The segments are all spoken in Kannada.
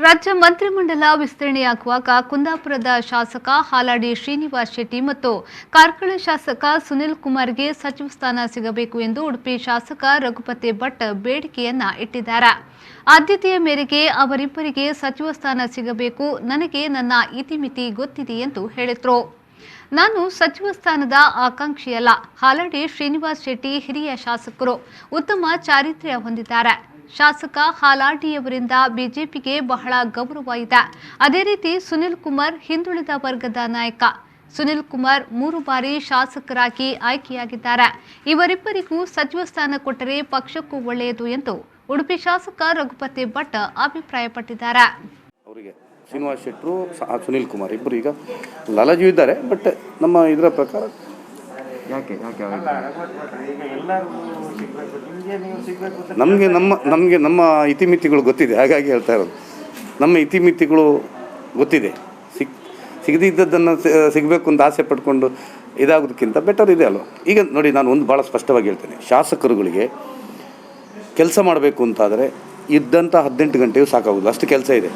ರಾಜ್ಯ ಮಂತ್ರಿಮಂಡಲ ವಿಸ್ತರಣೆಯಾಗುವಾಗ ಕುಂದಾಪುರದ ಶಾಸಕ ಹಾಲಾಡಿ ಶ್ರೀನಿವಾಸ್ ಶೆಟ್ಟಿ ಮತ್ತು ಕಾರ್ಕಳ ಶಾಸಕ ಸುನಿಲ್ ಕುಮಾರ್ಗೆ ಸಚಿವ ಸ್ಥಾನ ಸಿಗಬೇಕು ಎಂದು ಉಡುಪಿ ಶಾಸಕ ರಘುಪತಿ ಭಟ್ ಬೇಡಿಕೆಯನ್ನ ಇಟ್ಟಿದ್ದಾರೆ. ಆದ್ಯತೆಯ ಮೇರೆಗೆ ಅವರಿಬ್ಬರಿಗೆ ಸಚಿವ ಸ್ಥಾನ ಸಿಗಬೇಕು, ನನಗೆ ನನ್ನ ಇತಿಮಿತಿ ಗೊತ್ತಿದೆ ಎಂದು ಹೇಳಿದರು. ನಾನು ಸಚಿವ ಸ್ಥಾನದ ಆಕಾಂಕ್ಷಿಯಲ್ಲ. ಹಾಲಾಡಿ ಶ್ರೀನಿವಾಸ್ ಶೆಟ್ಟಿ ಹಿರಿಯ ಶಾಸಕರು, ಉತ್ತಮ ಚಾರಿತ್ರ್ಯ ಹೊಂದಿದ್ದಾರೆ. ಶಾಸಕ ಹಾಲಾಡಿಯವರಿಂದ ಬಿಜೆಪಿಗೆ ಬಹಳ ಗೌರವ ಇದೆ. ಅದೇ ರೀತಿ ಸುನಿಲ್ ಕುಮಾರ್ ಹಿಂದುಳಿದ ವರ್ಗದ ನಾಯಕ. ಸುನಿಲ್ ಕುಮಾರ್ 3 ಬಾರಿ ಶಾಸಕರಾಗಿ ಆಯ್ಕೆಯಾಗಿದ್ದಾರೆ. ಇವರಿಬ್ಬರಿಗೂ ಸಚಿವ ಸ್ಥಾನ ಕೊಟ್ಟರೆ ಪಕ್ಷಕ್ಕೂ ಒಳ್ಳೆಯದು ಎಂದು ಉಡುಪಿ ಶಾಸಕ ರಘುಪತಿ ಭಟ್ ಅಭಿಪ್ರಾಯಪಟ್ಟಿದ್ದಾರೆ. ಶ್ರೀನಿವಾಸ್ ಶೆಟ್ಟರು, ಸುನಿಲ್ ಕುಮಾರ್ ಇಬ್ಬರು ಈಗ ಲಾಲಾಜಿ ಇದ್ದಾರೆ. ಬಟ್ ನಮ್ಮ ಇದರ ಪ್ರಕಾರ ನಮಗೆ ನಮ್ಮ ಇತಿಮಿತಿಗಳು ಗೊತ್ತಿದೆ, ಹಾಗಾಗಿ ಹೇಳ್ತಾ ಇರೋದು. ನಮ್ಮ ಇತಿಮಿತಿಗಳು ಗೊತ್ತಿದೆ. ಸಿಗದಿದ್ದದ್ದನ್ನು ಸಿಗಬೇಕು ಅಂತ ಆಸೆ ಪಡ್ಕೊಂಡು ಇದಾಗೋದಕ್ಕಿಂತ ಬೆಟರ್ ಇದೆ ಅಲ್ವ. ಈಗ ನೋಡಿ, ನಾನು ಒಂದು ಭಾಳ ಸ್ಪಷ್ಟವಾಗಿ ಹೇಳ್ತೇನೆ, ಶಾಸಕರುಗಳಿಗೆ ಕೆಲಸ ಮಾಡಬೇಕು ಅಂತಾದರೆ ಇದ್ದಂಥ 18 ಗಂಟೆಯೂ ಸಾಕಾಗೋದು, ಅಷ್ಟು ಕೆಲಸ ಇದೆ.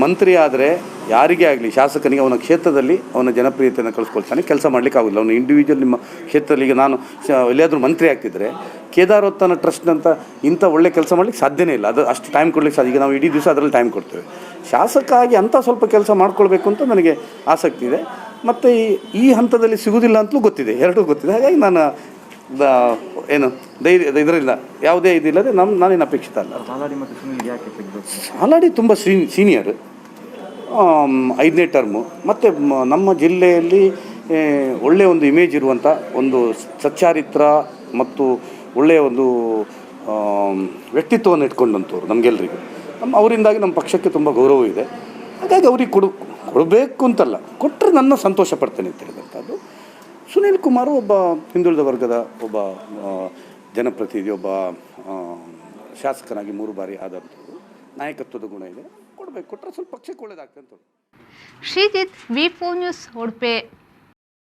ಮಂತ್ರಿ ಆದರೆ ಯಾರಿಗೇ ಆಗಲಿ, ಶಾಸಕನಿಗೆ ಅವನ ಕ್ಷೇತ್ರದಲ್ಲಿ ಅವನ ಜನಪ್ರಿಯತೆಯನ್ನು ಕಳಿಸ್ಕೊಳ್ತಾನೆ, ಕೆಲಸ ಮಾಡಲಿಕ್ಕಾಗೋದಿಲ್ಲ. ಅವನು ಇಂಡಿವಿಜುವಲ್ ನಿಮ್ಮ ಕ್ಷೇತ್ರದಲ್ಲಿ, ಈಗ ನಾನು ಎಲ್ಲಿಯಾದರೂ ಮಂತ್ರಿ ಆಗ್ತಿದ್ದರೆ ಕೇದಾರೋತ್ಥಾನ ಟ್ರಸ್ಟ್ ಅಂತ ಇಂಥ ಒಳ್ಳೆ ಕೆಲಸ ಮಾಡಲಿಕ್ಕೆ ಸಾಧ್ಯನೇ ಇಲ್ಲ. ಅದು ಅಷ್ಟು ಟೈಮ್ ಕೊಡಲಿಕ್ಕೆ ಸಾಧ್ಯ. ಈಗ ನಾವು ಇಡೀ ದಿವಸ ಅದರಲ್ಲಿ ಟೈಮ್ ಕೊಡ್ತೇವೆ. ಶಾಸಕ ಆಗಿ ಅಂಥ ಸ್ವಲ್ಪ ಕೆಲಸ ಮಾಡ್ಕೊಳ್ಬೇಕು ಅಂತ ನನಗೆ ಆಸಕ್ತಿ ಇದೆ. ಮತ್ತು ಈ ಹಂತದಲ್ಲಿ ಸಿಗೋದಿಲ್ಲ ಅಂತಲೂ ಗೊತ್ತಿದೆ, ಎರಡೂ ಗೊತ್ತಿದೆ. ಹಾಗಾಗಿ ನಾನು ಏನು ಇದರಿಂದ ಯಾವುದೇ ಇದಿಲ್ಲದೆ ನಾನೇನು ಅಪೇಕ್ಷಿತ ಅಲ್ಲ. ಹಾಲಾಡಿ ತುಂಬ ಸೀನಿಯರ್, 5ನೇ ಟರ್ಮು, ಮತ್ತು ನಮ್ಮ ಜಿಲ್ಲೆಯಲ್ಲಿ ಒಳ್ಳೆಯ ಒಂದು ಇಮೇಜ್ ಇರುವಂಥ ಒಂದು ಸಚ್ಚಾರಿತ್ರ ಮತ್ತು ಒಳ್ಳೆಯ ಒಂದು ವ್ಯಕ್ತಿತ್ವವನ್ನು ಇಟ್ಕೊಂಡಂಥವ್ರು ನಮಗೆಲ್ಲರಿಗೂ. ಅವರಿಂದಾಗಿ ನಮ್ಮ ಪಕ್ಷಕ್ಕೆ ತುಂಬ ಗೌರವ ಇದೆ. ಹಾಗಾಗಿ ಅವ್ರಿಗೆ ಕೊಡಬೇಕು ಅಂತಲ್ಲ, ಕೊಟ್ಟರೆ ನನ್ನ ಸಂತೋಷ ಪಡ್ತೇನೆ ಅಂತ ಹೇಳಿದಂಥದ್ದು. ಸುನೀಲ್ ಕುಮಾರ್ ಒಬ್ಬ ಹಿಂದುಳಿದ ವರ್ಗದ ಒಬ್ಬ ಜನಪ್ರತಿನಿಧಿ, ಒಬ್ಬ ಶಾಸಕನಾಗಿ 3 ಬಾರಿ ಆದಂಥದ್ದು, ನಾಯಕತ್ವದ ಗುಣ ಇದೆ. ಕೊಟ್ಟರೆ ಸ್ವಲ್ಪ ಪಕ್ಷಕ್ಕೆ ಒಳ್ಳೆಯದಾಗ್ತದೆ ಅಂತ. ಶ್ರೀಜಿತ್, ವಿ4 ನ್ಯೂಸ್, ಉಡುಪಿ.